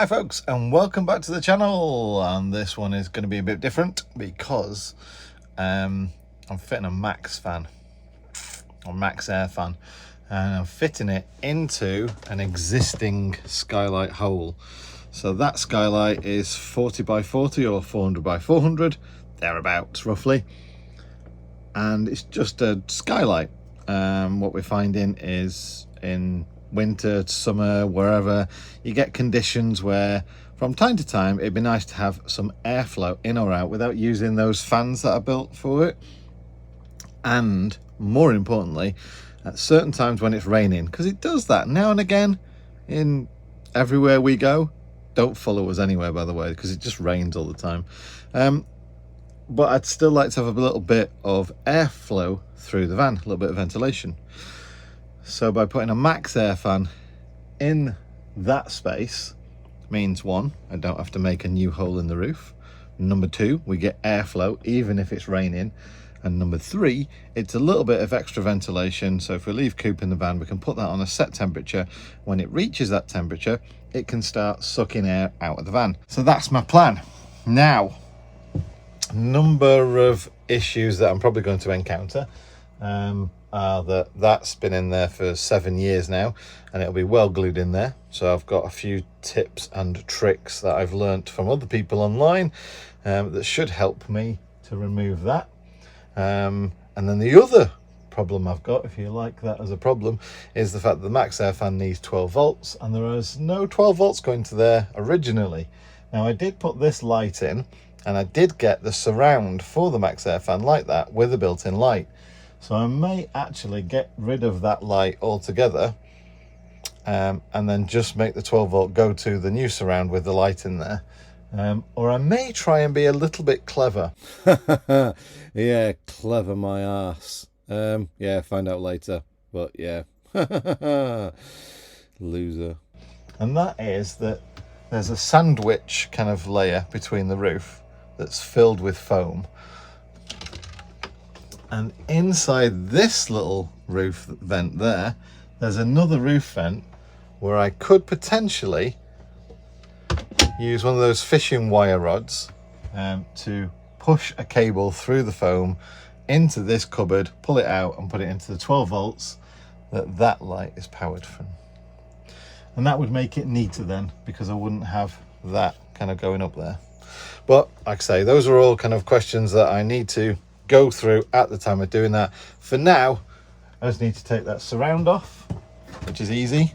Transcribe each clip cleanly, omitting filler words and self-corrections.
Hi folks, and welcome back to the channel. And this one is going to be a bit different because I'm fitting a Maxxfan or Max Air fan, and I'm fitting it into an existing Skylight hole. So that Skylight is 40 by 40 or 400 by 400, thereabouts roughly, and it's just a Skylight. What we're finding is in winter, summer, wherever, you get conditions where from time to time it'd be nice to have some airflow in or out without using those fans that are built for it. And more importantly, at certain times when it's raining, because it does that now and again in everywhere we go. Don't follow us anywhere, by the way, because it just rains all the time. But I'd still like to have a little bit of airflow through the van, a little bit of ventilation. So by putting a Max Air fan in that space means, one, I don't have to make a new hole in the roof. Number two, we get airflow even if it's raining. And number three, it's a little bit of extra ventilation. So if we leave coop in the van, we can put that on a set temperature. When it reaches that temperature, it can start sucking air out of the van. So that's my plan. Now, number of issues that I'm probably going to encounter are that's been in there for 7 years now, and it'll be well glued in there. So I've got a few tips and tricks that I've learnt from other people online that should help me to remove that. And then the other problem I've got, if you like that as a problem, is the fact that the Max Air fan needs 12 volts, and there is no 12 volts going to there originally. Now I did put this light in, and I did get the surround for the Max Air fan like that with a built-in light. So I may actually get rid of that light altogether, and then just make the 12 volt go to the new surround with the light in there. Or I may try and be a little bit clever. Yeah, clever my ass. Yeah, find out later. But yeah, loser. And that is that there's a sandwich kind of layer between the roof that's filled with foam. And inside this little roof vent there's another roof vent where I could potentially use one of those fishing wire rods to push a cable through the foam into this cupboard, pull it out and put it into the 12 volts that light is powered from. And that would make it neater then, because I wouldn't have that kind of going up there. But like I say, those are all kind of questions that I need to go through at the time of doing that. For now, I just need to take that surround off, which is easy.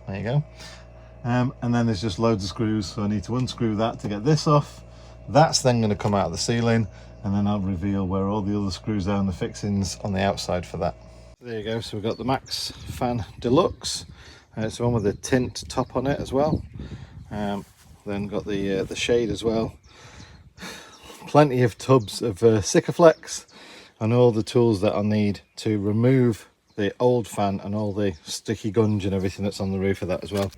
There you go. And then there's just loads of screws, so I need to unscrew that to get this off. That's then going to come out of the ceiling, and then I'll reveal where all the other screws are and the fixings on the outside for that. There you go. So we've got the Maxxfan Deluxe. It's the one with the tint top on it as well. Then got the shade as well. Plenty of tubs of Sikaflex, and all the tools that I'll need to remove the old fan and all the sticky gunge and everything that's on the roof of that as well.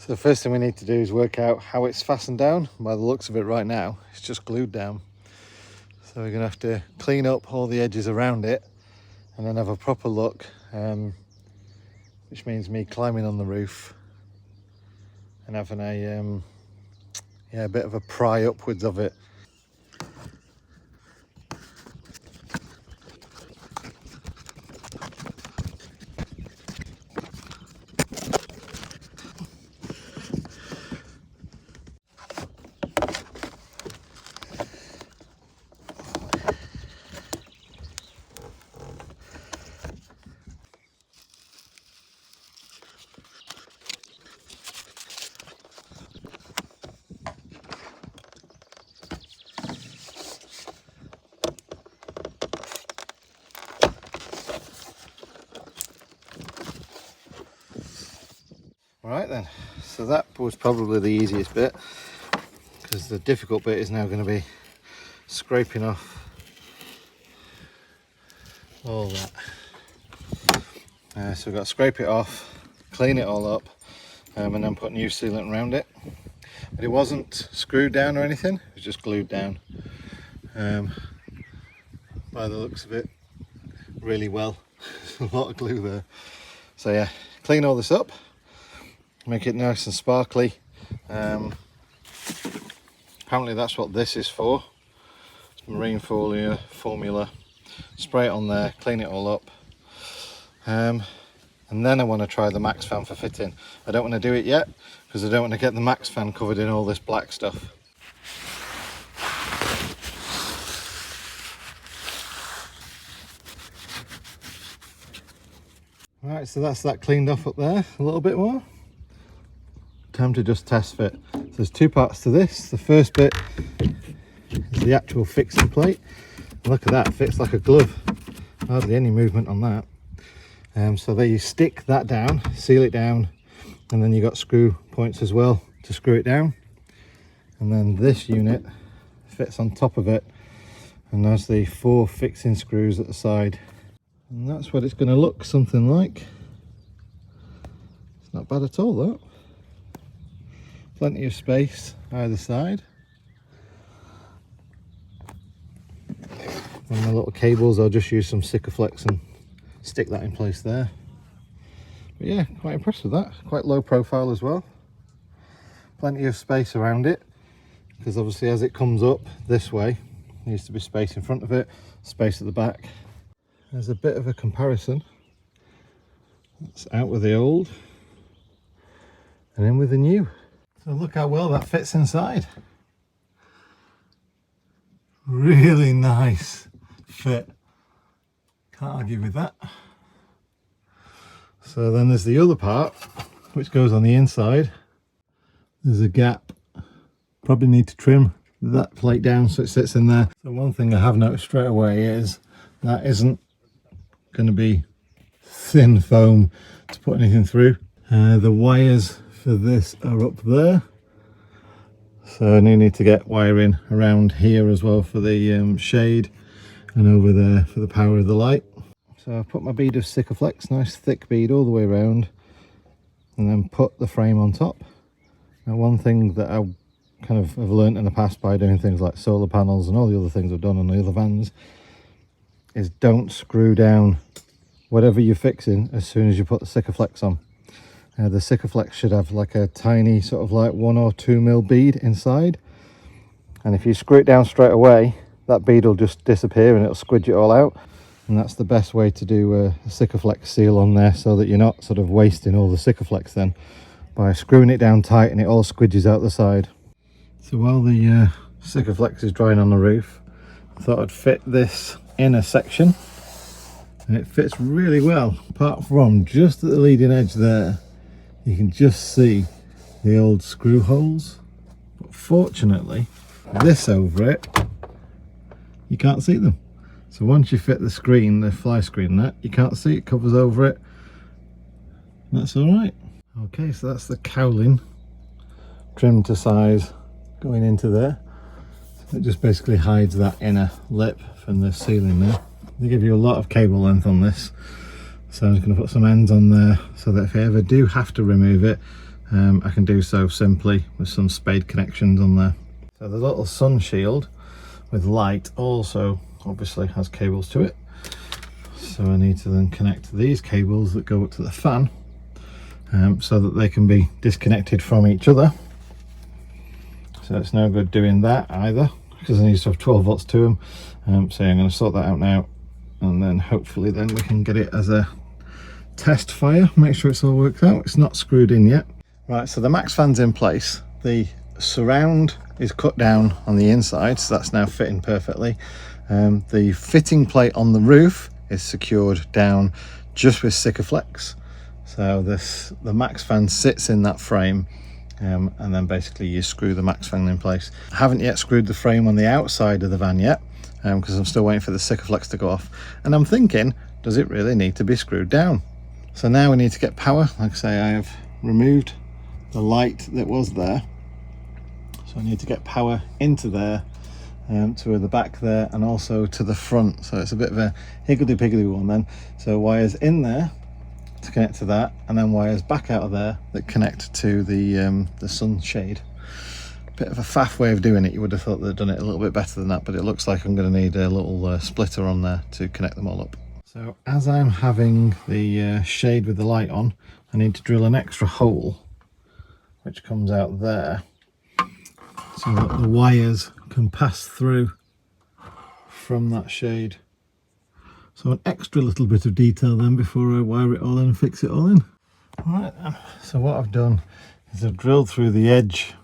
So the first thing we need to do is work out how it's fastened down. By the looks of it right now, it's just glued down. So we're going to have to clean up all the edges around it and then have a proper look, which means me climbing on the roof and having a bit of a pry upwards of it. Right then, so that was probably the easiest bit, because the difficult bit is now going to be scraping off all that. So we've got to scrape it off, clean it all up, and then put new sealant around it. But it wasn't screwed down or anything, it was just glued down. By the looks of it, really well. There's a lot of glue there. So yeah, clean all this up, make it nice and sparkly. Apparently that's what this is for. It's marine formula. Spray it on there, clean it all up. And then I want to try the Maxxfan for fitting. I don't want to do it yet because I don't want to get the Maxxfan covered in all this black stuff. Right, so that's that cleaned off up there a little bit more. Time to just test fit. So there's two parts to this. The first bit is the actual fixing plate. Look at that, fits like a glove. Hardly any movement on that. So there you stick that down, seal it down, and then you got screw points as well to screw it down. And then this unit fits on top of it, and there's the 4 fixing screws at the side. And that's what it's going to look something like. It's not bad at all, though. Plenty of space either side. And the little cables, I'll just use some Sikaflex and stick that in place there. But yeah, quite impressed with that. Quite low profile as well. Plenty of space around it, because obviously as it comes up this way, there needs to be space in front of it, space at the back. There's a bit of a comparison. It's out with the old and in with the new. So look how well that fits inside. Really nice fit. Can't argue with that. So then there's the other part which goes on the inside. There's a gap. Probably need to trim that plate down so it sits in there. So one thing I have noticed straight away is that isn't going to be thin foam to put anything through. The wires for this are up there, so I need to get wiring around here as well for the shade, and over there for the power of the light. So I've put my bead of Sikaflex, nice thick bead all the way around, and then put the frame on top. Now one thing that I kind of have learnt in the past by doing things like solar panels and all the other things I've done on the other vans is don't screw down whatever you're fixing as soon as you put the Sikaflex on. The Sikaflex should have like a tiny sort of like 1 or 2 mil bead inside, and if you screw it down straight away, that bead will just disappear and it'll squidge it all out. And that's the best way to do a Sikaflex seal on there, so that you're not sort of wasting all the Sikaflex then by screwing it down tight and it all squidges out the side. So while the Sikaflex is drying on the roof, I thought I'd fit this inner section, and it fits really well. Apart from just at the leading edge there, you can just see the old screw holes, but fortunately this over it, you can't see them. So once you fit the screen, the fly screen, that you can't see, it covers over it. That's all right. Okay, so that's the cowling trimmed to size going into there. It just basically hides that inner lip from the ceiling there. They give you a lot of cable length on this, so I'm just going to put some ends on there so that if I ever do have to remove it, I can do so simply with some spade connections on there. So the little sun shield with light also obviously has cables to it, so I need to then connect these cables that go up to the fan, so that they can be disconnected from each other. So it's no good doing that either, because I need to have 12 volts to them. So I'm going to sort that out now, and then hopefully then we can get it as a test fire, make sure it's all worked out. It's not screwed in yet. Right, so the Maxxfan's in place. The surround is cut down on the inside, so that's now fitting perfectly. The fitting plate on the roof is secured down just with Sikaflex. So the Maxxfan sits in that frame, and then basically you screw the Maxxfan in place. I haven't yet screwed the frame on the outside of the van yet, because I'm still waiting for the Sikaflex to go off. And I'm thinking, does it really need to be screwed down? So now we need to get power. Like I say, I have removed the light that was there. So I need to get power into there, to the back there, and also to the front. So it's a bit of a higgledy-piggledy one then. So wires in there, to connect to that, and then wires back out of there that connect to the sunshade. Bit of a faff way of doing it. You would have thought they'd done it a little bit better than that, but it looks like I'm going to need a little splitter on there to connect them all up. So as I'm having the shade with the light on, I need to drill an extra hole which comes out there so that the wires can pass through from that shade. So an extra little bit of detail then before I wire it all in and fix it all in. Alright then, so what I've done is I've drilled through the edge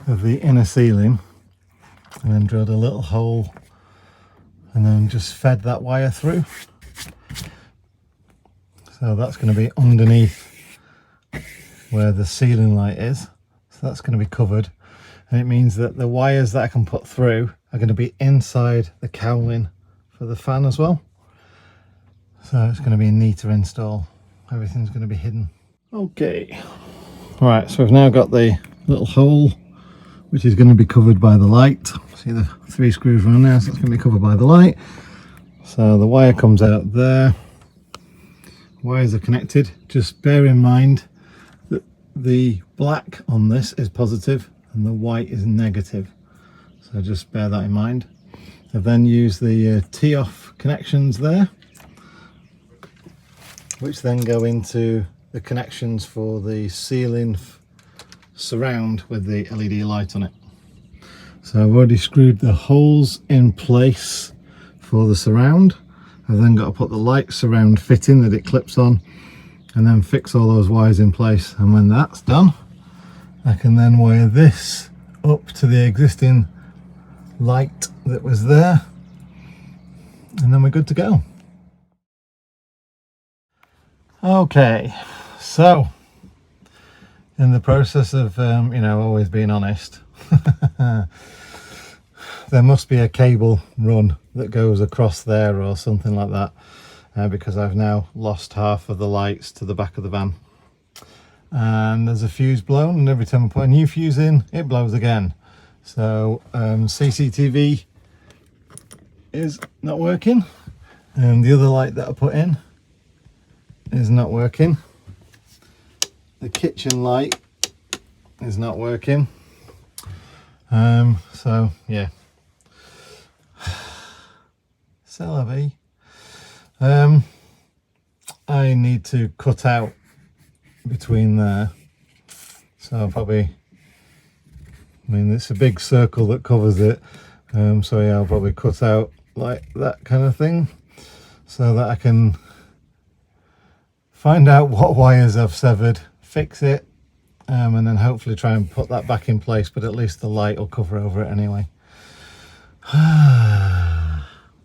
of the inner ceiling and then drilled a little hole and then just fed that wire through. So that's going to be underneath where the ceiling light is. So that's going to be covered, and it means that the wires that I can put through are going to be inside the cowling for the fan as well. So it's going to be a neater install. Everything's going to be hidden. Okay. Right, so we've now got the little hole which is going to be covered by the light. See the 3 screws around there, so it's going to be covered by the light. So the wire comes out there. Wires are connected. Just bear in mind that the black on this is positive and the white is negative. So just bear that in mind. I've then used the tee-off connections there, which then go into the connections for the ceiling surround with the LED light on it. So I've already screwed the holes in place for the surround. I've then got to put the light surround fitting that it clips on and then fix all those wires in place, and when that's done I can then wire this up to the existing light that was there, and then we're good to go. Okay, so in the process of you know, always being honest, there must be a cable run that goes across there or something like that, because I've now lost half of the lights to the back of the van, and there's a fuse blown, and every time I put a new fuse in it blows again. So CCTV is not working, and the other light that I put in is not working. The kitchen light is not working. So yeah, c'est la vie. I need to cut out between there, so I'll probably, I mean, it's a big circle that covers it, so yeah, I'll probably cut out like that kind of thing so that I can find out what wires I've severed, fix it, and then hopefully try and put that back in place, but at least the light will cover over it anyway.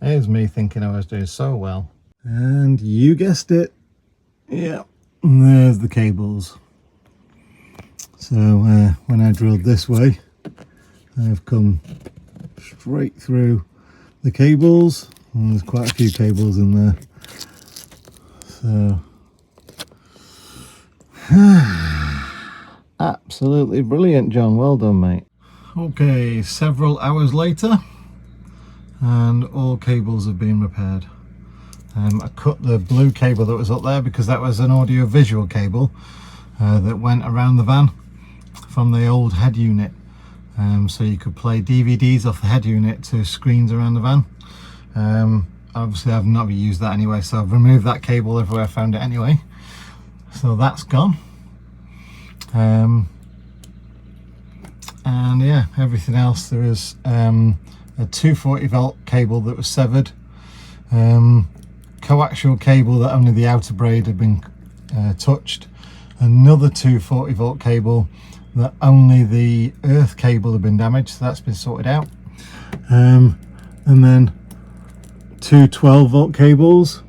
Here's me thinking I was doing so well, and you guessed it, yeah, and there's the cables. So when I drilled this way, I've come straight through the cables, and there's quite a few cables in there. So absolutely brilliant, John, well done, mate. Okay, several hours later and all cables have been repaired. I cut the blue cable that was up there because that was an audio visual cable that went around the van from the old head unit, so you could play DVDs off the head unit to screens around the van. Obviously I've not used that anyway, so I've removed that cable everywhere I found it anyway, so that's gone. And yeah, everything else, there is a 240 volt cable that was severed, coaxial cable that only the outer braid had been touched, another 240 volt cable that only the earth cable had been damaged, so that's been sorted out, and then two 12 volt cables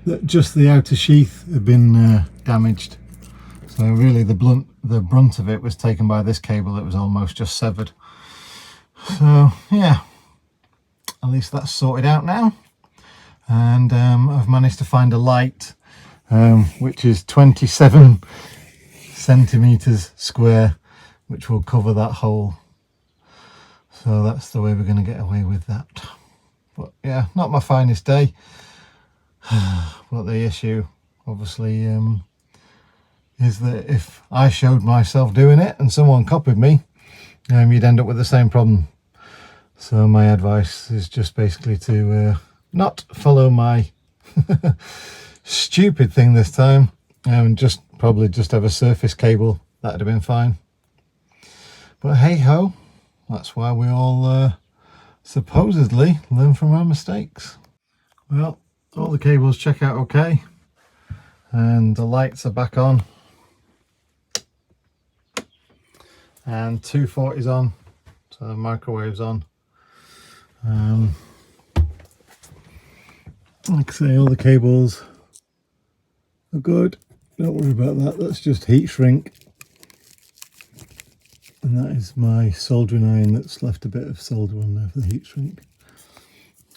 that just the outer sheath had been damaged. So really the brunt of it was taken by this cable that was almost just severed. So yeah, at least that's sorted out now, and I've managed to find a light which is 27 centimeters square, which will cover that hole. So that's the way we're going to get away with that. But yeah, not my finest day. But the issue obviously is that if I showed myself doing it and someone copied me, you'd end up with the same problem. So my advice is just basically to not follow my stupid thing this time, and probably just have a surface cable. That'd have been fine. But hey ho, that's why we all supposedly learn from our mistakes. Well, all the cables check out okay, and the lights are back on, and 240's on, so the microwave's on. Like I say, all the cables are good, don't worry about that. That's just heat shrink, and that is my soldering iron that's left a bit of solder on there for the heat shrink.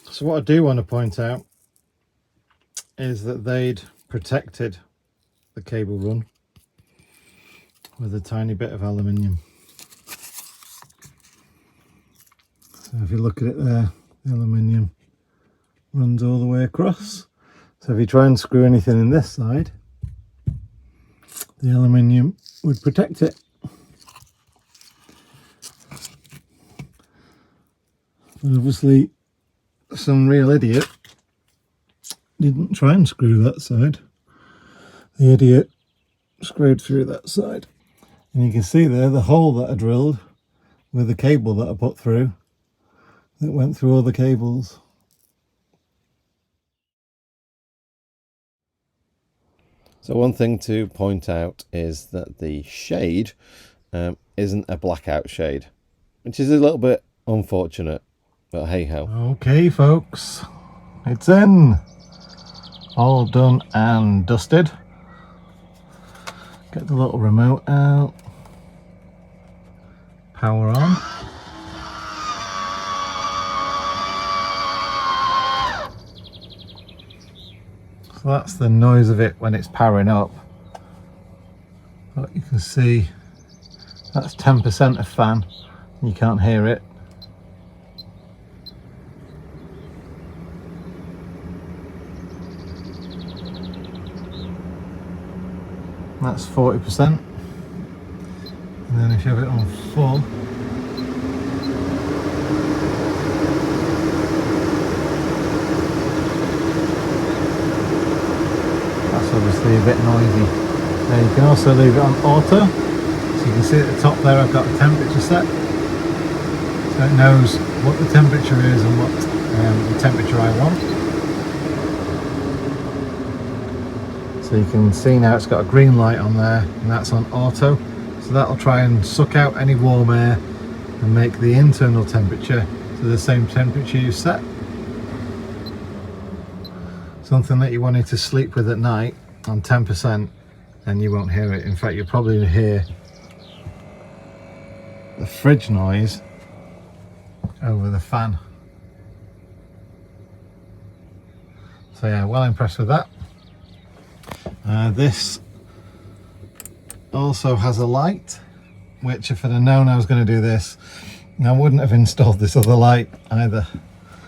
So what I do want to point out is that they'd protected the cable run with a tiny bit of aluminium. So if you look at it there, the aluminium runs all the way across. So if you try and screw anything in this side, the aluminium would protect it. But obviously some real idiot didn't try and screw that side. The idiot screwed through that side. And you can see there the hole that I drilled with the cable that I put through, that went through all the cables. So one thing to point out is that the shade isn't a blackout shade, which is a little bit unfortunate, but hey ho. Okay folks, it's in. All done and dusted. Get the little remote out. Power on. So that's the noise of it when it's powering up. But you can see that's 10% of fan. You can't hear it. That's 40%. And then if you have it on full, that's obviously a bit noisy. Now you can also leave it on auto, so you can see at the top there I've got a temperature set, so it knows what the temperature is and what the temperature I want. So you can see now it's got a green light on there, and that's on auto, so that'll try and suck out any warm air and make the internal temperature to the same temperature you set. Something that you wanted to sleep with at night on 10%, and you won't hear it. In fact, you'll probably hear the fridge noise over the fan. So yeah, well impressed with that. This also has a light, which if I'd have known I was going to do this, I wouldn't have installed this other light either.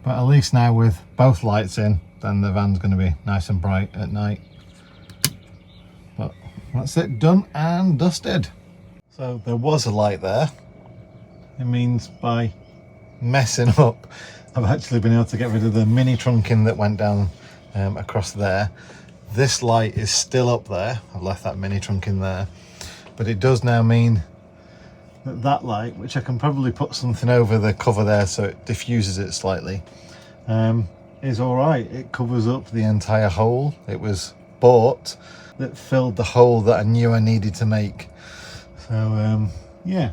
But at least now with both lights in, then the van's going to be nice and bright at night. But that's it, done and dusted. So there was a light there. It means by messing up, I've actually been able to get rid of the mini trunking that went down across there. This light is still up there. I've left that mini trunking there, but it does now mean that that light, which I can probably put something over the cover there so it diffuses it slightly, is all right. It covers up the entire hole. It was bought that filled the hole that I knew I needed to make. So yeah,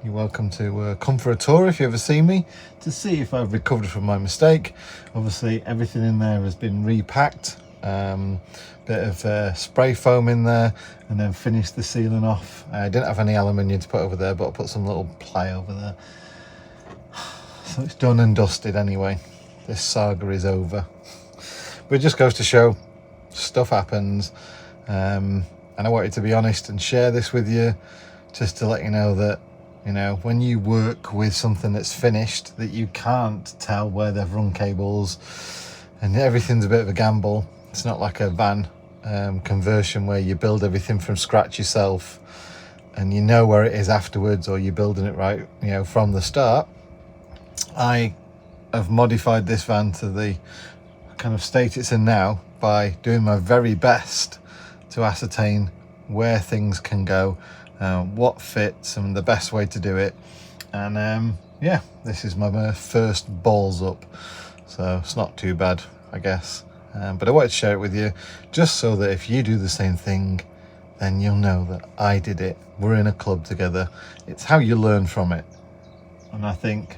you're welcome to come for a tour if you ever see me, to see if I've recovered from my mistake. Obviously everything in there has been repacked, bit of spray foam in there, and then finished the ceiling off. I didn't have any aluminium to put over there, but I put some little ply over there. So it's done and dusted anyway. This saga is over. But it just goes to show stuff happens, and I wanted to be honest and share this with you, just to let you know that, you know, when you work with something that's finished, that you can't tell where they've run cables and everything's a bit of a gamble. It's not like a van conversion where you build everything from scratch yourself and you know where it is afterwards, or you're building it right, you know, from the start. I have modified this van to the kind of state it's in now by doing my very best to ascertain where things can go, what fits and the best way to do it. And yeah, this is my first balls up, so it's not too bad, I guess. But I wanted to share it with you just so that if you do the same thing, then you'll know that I did it. We're in a club together. It's how you learn from it, and I think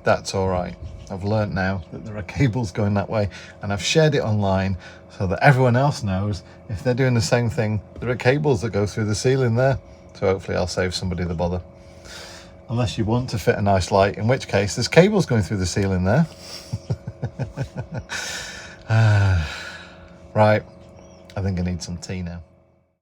that's all right. I've learnt now that there are cables going that way, and I've shared it online so that everyone else knows if they're doing the same thing, there are cables that go through the ceiling there. So hopefully I'll save somebody the bother. Unless you want to fit a nice light, in which case there's cables going through the ceiling there. Right, I think I need some tea now.